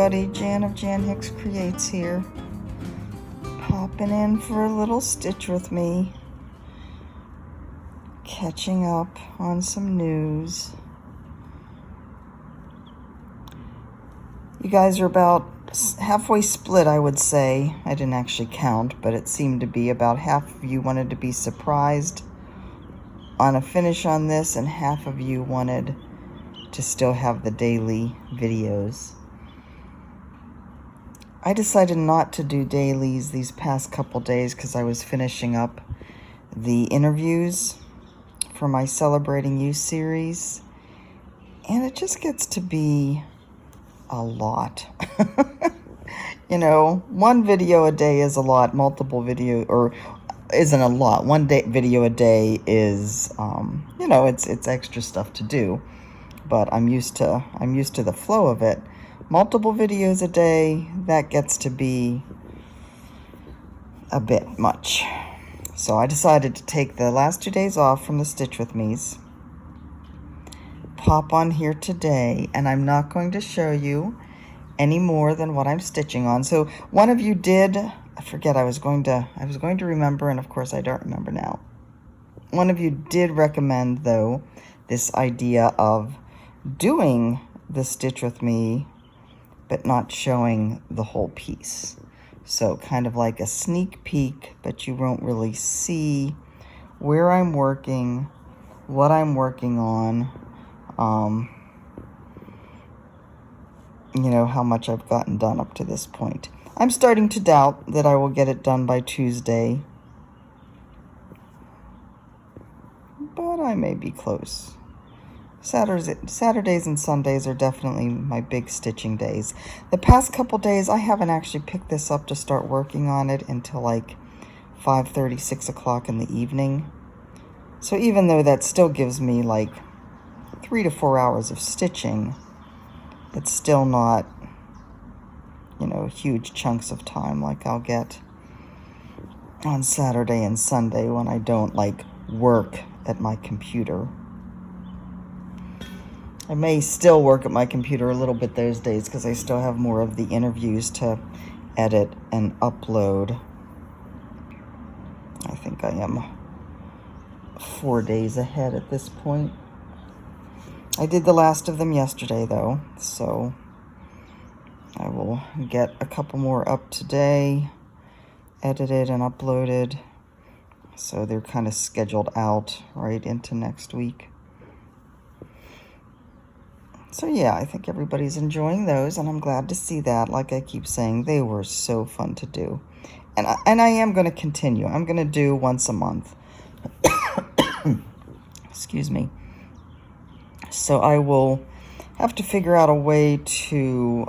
everybody, Jan of Jan Hicks Creates here. Popping in for a little stitch with me. Catching up on some news. You guys are about halfway split, I would say. I didn't actually count, but it seemed to be about half of you wanted to be surprised on a finish on this, and half of you wanted to still have the daily videos. I decided not to do dailies these past couple days because I was finishing up the interviews for my Celebrating You series, and it just gets to be a lot. You know, one video a day is a lot. Multiple video or isn't a lot. One video a day is you know, it's extra stuff to do, but I'm used to the flow of it. Multiple videos a day, that gets to be a bit much. So I decided to take the last 2 days off from the Stitch With Me's. Pop on here today, and I'm not going to show you any more than what I'm stitching on. So one of you did, I forget, I was going to remember, and of course I don't remember now. One of you did recommend, though, this idea of doing the Stitch With Me but not showing the whole piece. So kind of like a sneak peek, but you won't really see where I'm working, what I'm working on, you know, how much I've gotten done up to this point. I'm starting to doubt that I will get it done by Tuesday, but I may be close. Saturdays and Sundays are definitely my big stitching days. The past couple days, I haven't actually picked this up to start working on it until like 5:30, 6 o'clock in the evening. So even though that still gives me like 3 to 4 hours of stitching, it's still not, you know, huge chunks of time like I'll get on Saturday and Sunday when I don't like work at my computer. I may still work at my computer a little bit those days because I still have more of the interviews to edit and upload. I think I am 4 days ahead at this point. I did the last of them yesterday, though, so I will get a couple more up today, edited and uploaded, so they're kind of scheduled out right into next week. So yeah, I think everybody's enjoying those, and I'm glad to see that. Like I keep saying, they were so fun to do. And I am going to continue. I'm going to do once a month. Excuse me. So I will have to figure out a way to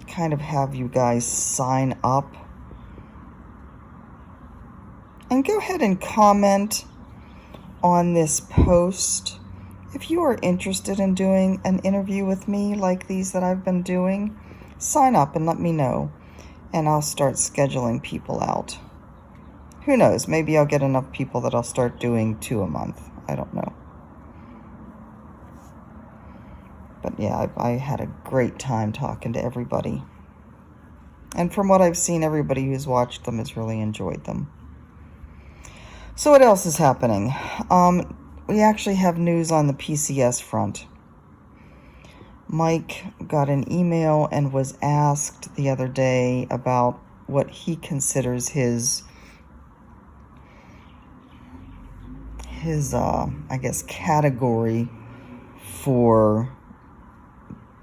kind of have you guys sign up. And go ahead and comment on this post if you are interested in doing an interview with me like these that I've been doing. Sign up and let me know, and I'll start scheduling people out. Who knows, maybe I'll get enough people that I'll start doing 2 a month. I don't know. But yeah, I had a great time talking to everybody. And from what I've seen, everybody who's watched them has really enjoyed them. So what else is happening? We actually have news on the PCS front. Mike got an email and was asked the other day about what he considers his I guess category for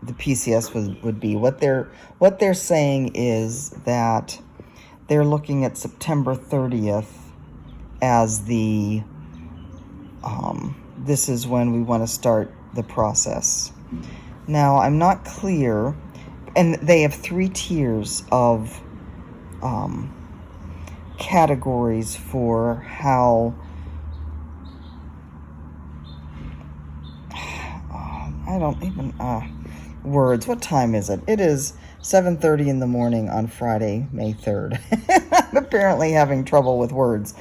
the PCS would be. What they're saying is that they're looking at September 30th as the this is when we want to start the process. Now, I'm not clear, and they have 3 tiers of categories for how I don't even words. What time is it? It is 7:30 in the morning on Friday, May 3rd. I'm apparently having trouble with words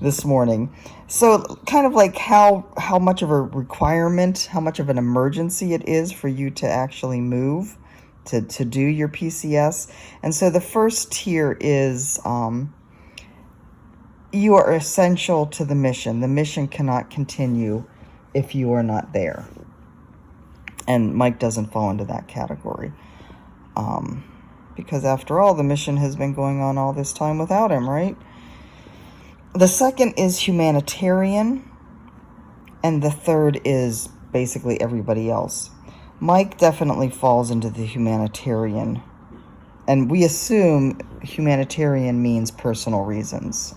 this morning. So kind of like how much of a requirement, how much of an emergency it is for you to actually move to do your PCS. And so the first tier is you are essential to the mission. The mission cannot continue if you are not there. And Mike doesn't fall into that category. Because after all, the mission has been going on all this time without him, right? The second is humanitarian. And the third is basically everybody else. Mike definitely falls into the humanitarian. And we assume humanitarian means personal reasons.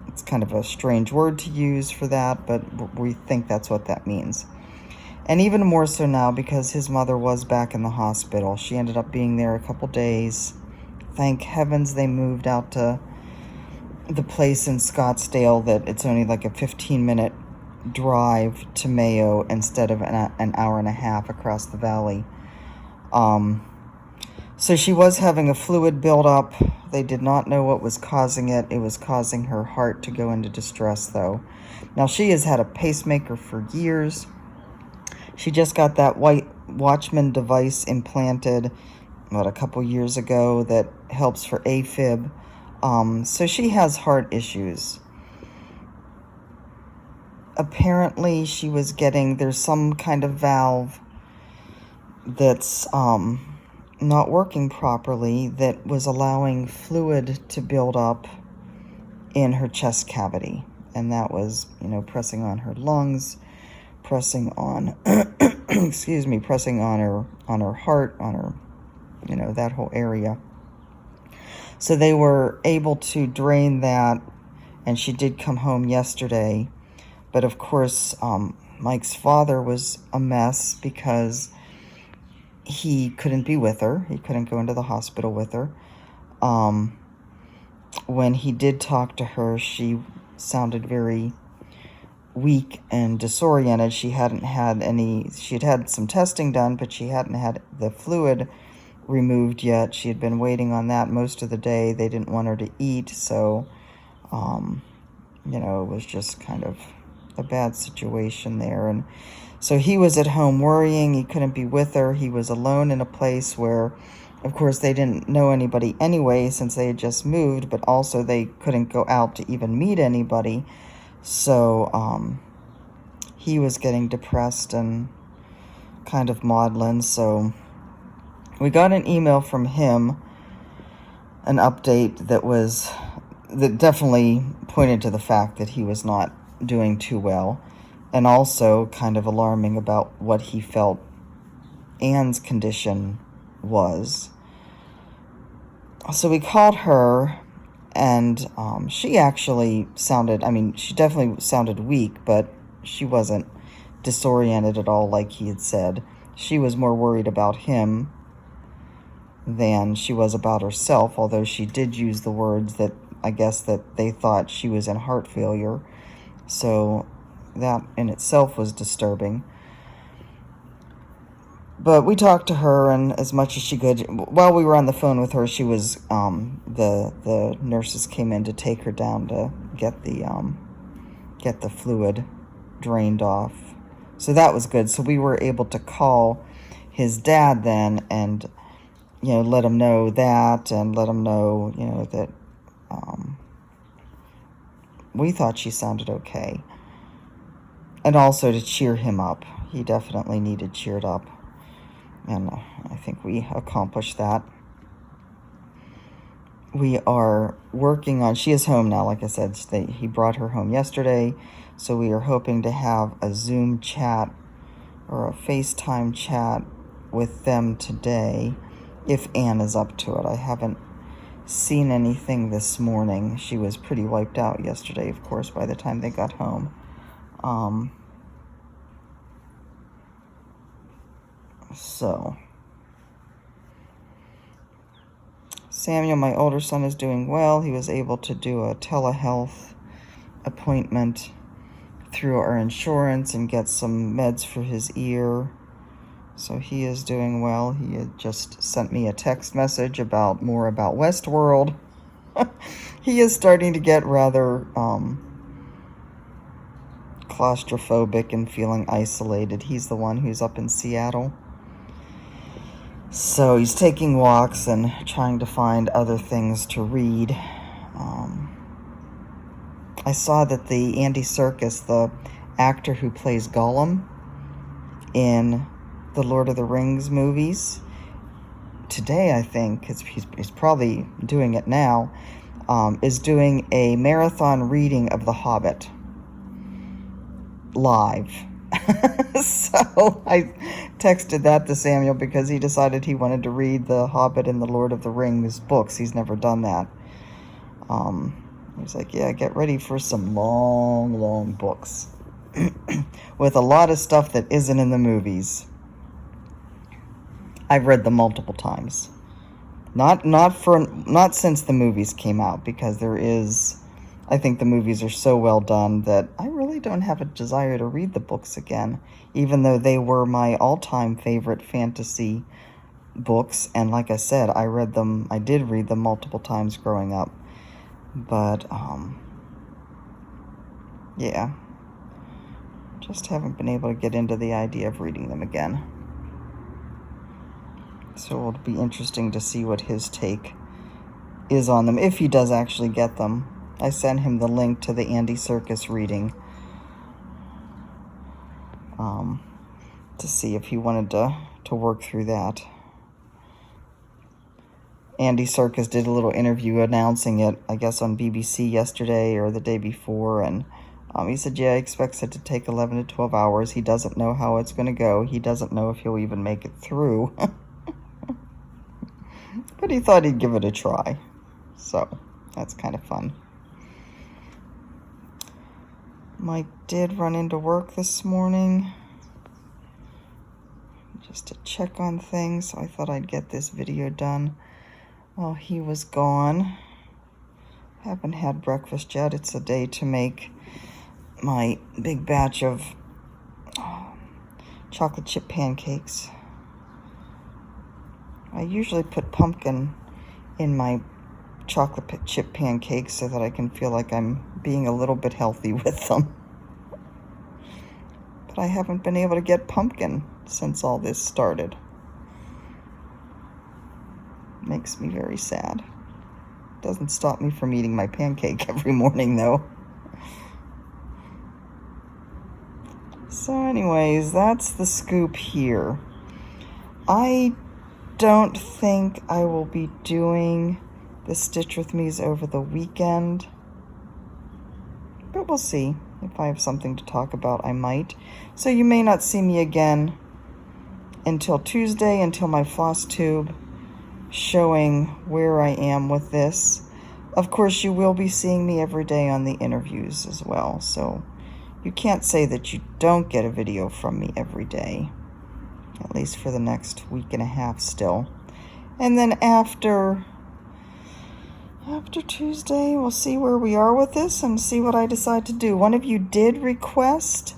It's kind of a strange word to use for that, but we think that's what that means. And even more so now because his mother was back in the hospital. She ended up being there a couple days. Thank heavens they moved out to the place in Scottsdale that it's only like a 15-minute drive to Mayo instead of an hour and a half across the valley. So she was having a fluid buildup. They did not know what was causing it. It was causing her heart to go into distress, though. Now, she has had a pacemaker for years. She just got that white Watchman device implanted, a couple years ago that helps for AFib. So she has heart issues. Apparently, she was there's some kind of valve that's not working properly that was allowing fluid to build up in her chest cavity. And that was, pressing on her lungs, pressing on, pressing on her heart, on her, that whole area. So they were able to drain that, and she did come home yesterday. But of course, Mike's father was a mess because he couldn't be with her. He couldn't go into the hospital with her. When he did talk to her, she sounded very weak and disoriented. She had had some testing done, but she hadn't had the fluid removed yet. She had been waiting on that most of the day. They didn't want her to eat, so it was just kind of a bad situation there. And so he was at home worrying. He couldn't be with her. He was alone in a place where, of course, they didn't know anybody anyway since they had just moved, but also they couldn't go out to even meet anybody. So he was getting depressed and kind of maudlin. So we got an email from him, an update that definitely pointed to the fact that he was not doing too well, and also kind of alarming about what he felt Anne's condition was. So we called her, and she actually she definitely sounded weak, but she wasn't disoriented at all like he had said. She was more worried about him than she was about herself, although she did use the words that I guess that they thought she was in heart failure. So that in itself was disturbing. But we talked to her, and as much as she could, while we were on the phone with her, she was the nurses came in to take her down to get the fluid drained off. So that was good. So we were able to call his dad then and let him know that, and let him know that we thought she sounded okay. And also to cheer him up. He definitely needed cheered up. And I think we accomplished that. We are working on, she is home now, like I said. He brought her home yesterday. So we are hoping to have a Zoom chat or a FaceTime chat with them today, if Anne is up to it. I haven't seen anything this morning. She was pretty wiped out yesterday, of course, by the time they got home. So Samuel, my older son, is doing well. He was able to do a telehealth appointment through our insurance and get some meds for his ear. So he is doing well. He had just sent me a text message more about Westworld. He is starting to get rather claustrophobic and feeling isolated. He's the one who's up in Seattle. So he's taking walks and trying to find other things to read. I saw that the Andy Serkis, the actor who plays Gollum in the Lord of the Rings movies, today, I think, he's probably doing it now, is doing a marathon reading of The Hobbit live. So I texted that to Samuel because he decided he wanted to read The Hobbit and the Lord of the Rings books. He's never done that. He's like, yeah, get ready for some long, long books with a lot of stuff that isn't in the movies. I've read them multiple times. Not since the movies came out, because I think the movies are so well done that I really don't have a desire to read the books again, even though they were my all-time favorite fantasy books. And like I said, I did read them multiple times growing up. But, yeah, just haven't been able to get into the idea of reading them again. So it'll be interesting to see what his take is on them, if he does actually get them. I sent him the link to the Andy Serkis reading to see if he wanted to work through that. Andy Serkis did a little interview announcing it, I guess, on BBC yesterday or the day before, and he said, yeah, he expects it to take 11 to 12 hours. He doesn't know how it's going to go. He doesn't know if he'll even make it through. But he thought he'd give it a try. So, that's kind of fun. Mike did run into work this morning just to check on things, so I thought I'd get this video done while he was gone. Haven't had breakfast yet. It's a day to make my big batch of chocolate chip pancakes. I usually put pumpkin in my chocolate chip pancakes so that I can feel like I'm being a little bit healthy with them. But I haven't been able to get pumpkin since all this started. Makes me very sad. Doesn't stop me from eating my pancake every morning, though. So anyways, that's the scoop here. I don't think I will be doing the Stitch With Me's over the weekend, but we'll see. If I have something to talk about, I might. So you may not see me again until Tuesday, until my floss tube showing where I am with this. Of course, you will be seeing me every day on the interviews as well, so you can't say that you don't get a video from me every day, at least for the next week and a half still. And then after Tuesday, we'll see where we are with this and see what I decide to do. One of you did request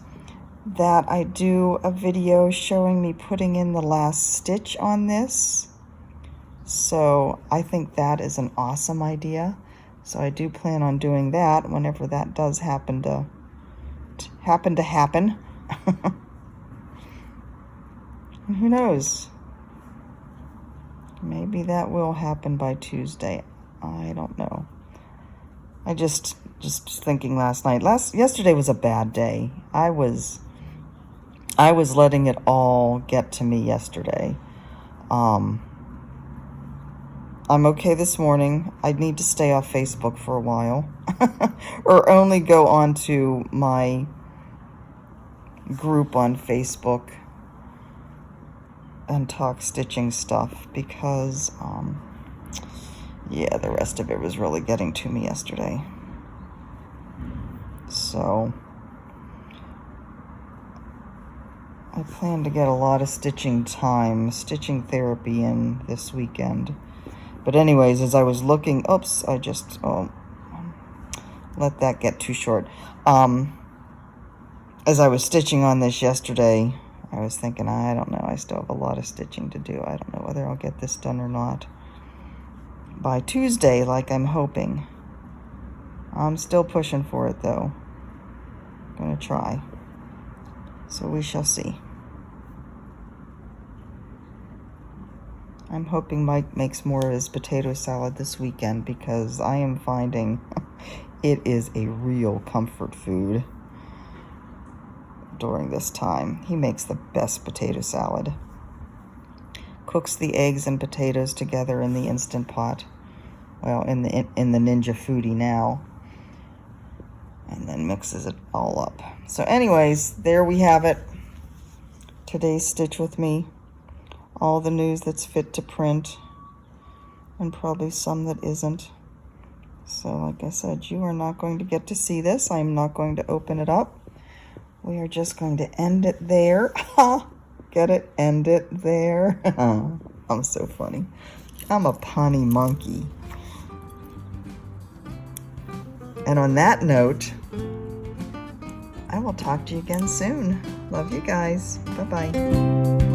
that I do a video showing me putting in the last stitch on this. So I think that is an awesome idea. So I do plan on doing that whenever that does happen to happen. And who knows? Maybe that will happen by Tuesday. I don't know. I just thinking last night. Yesterday was a bad day. I was letting it all get to me yesterday. I'm okay this morning. I need to stay off Facebook for a while. Or only go on to my group on Facebook and talk stitching stuff, because yeah, the rest of it was really getting to me yesterday. So I plan to get a lot of stitching therapy in this weekend. But anyways, as I was looking, oops, I just let that get too short. As I was stitching on this yesterday, I was thinking, I don't know, I still have a lot of stitching to do. I don't know whether I'll get this done or not by Tuesday, like I'm hoping. I'm still pushing for it, though. Gonna try. So we shall see. I'm hoping Mike makes more of his potato salad this weekend because I am finding it is a real comfort food during this time. He makes the best potato salad. Cooks the eggs and potatoes together in the Instant Pot. Well, in the Ninja Foodie now. And then mixes it all up. So anyways, there we have it. Today's Stitch With Me. All the news that's fit to print. And probably some that isn't. So like I said, you are not going to get to see this. I'm not going to open it up. We are just going to end it there. Get it? End it there. I'm so funny. I'm a punny monkey. And on that note, I will talk to you again soon. Love you guys. Bye-bye.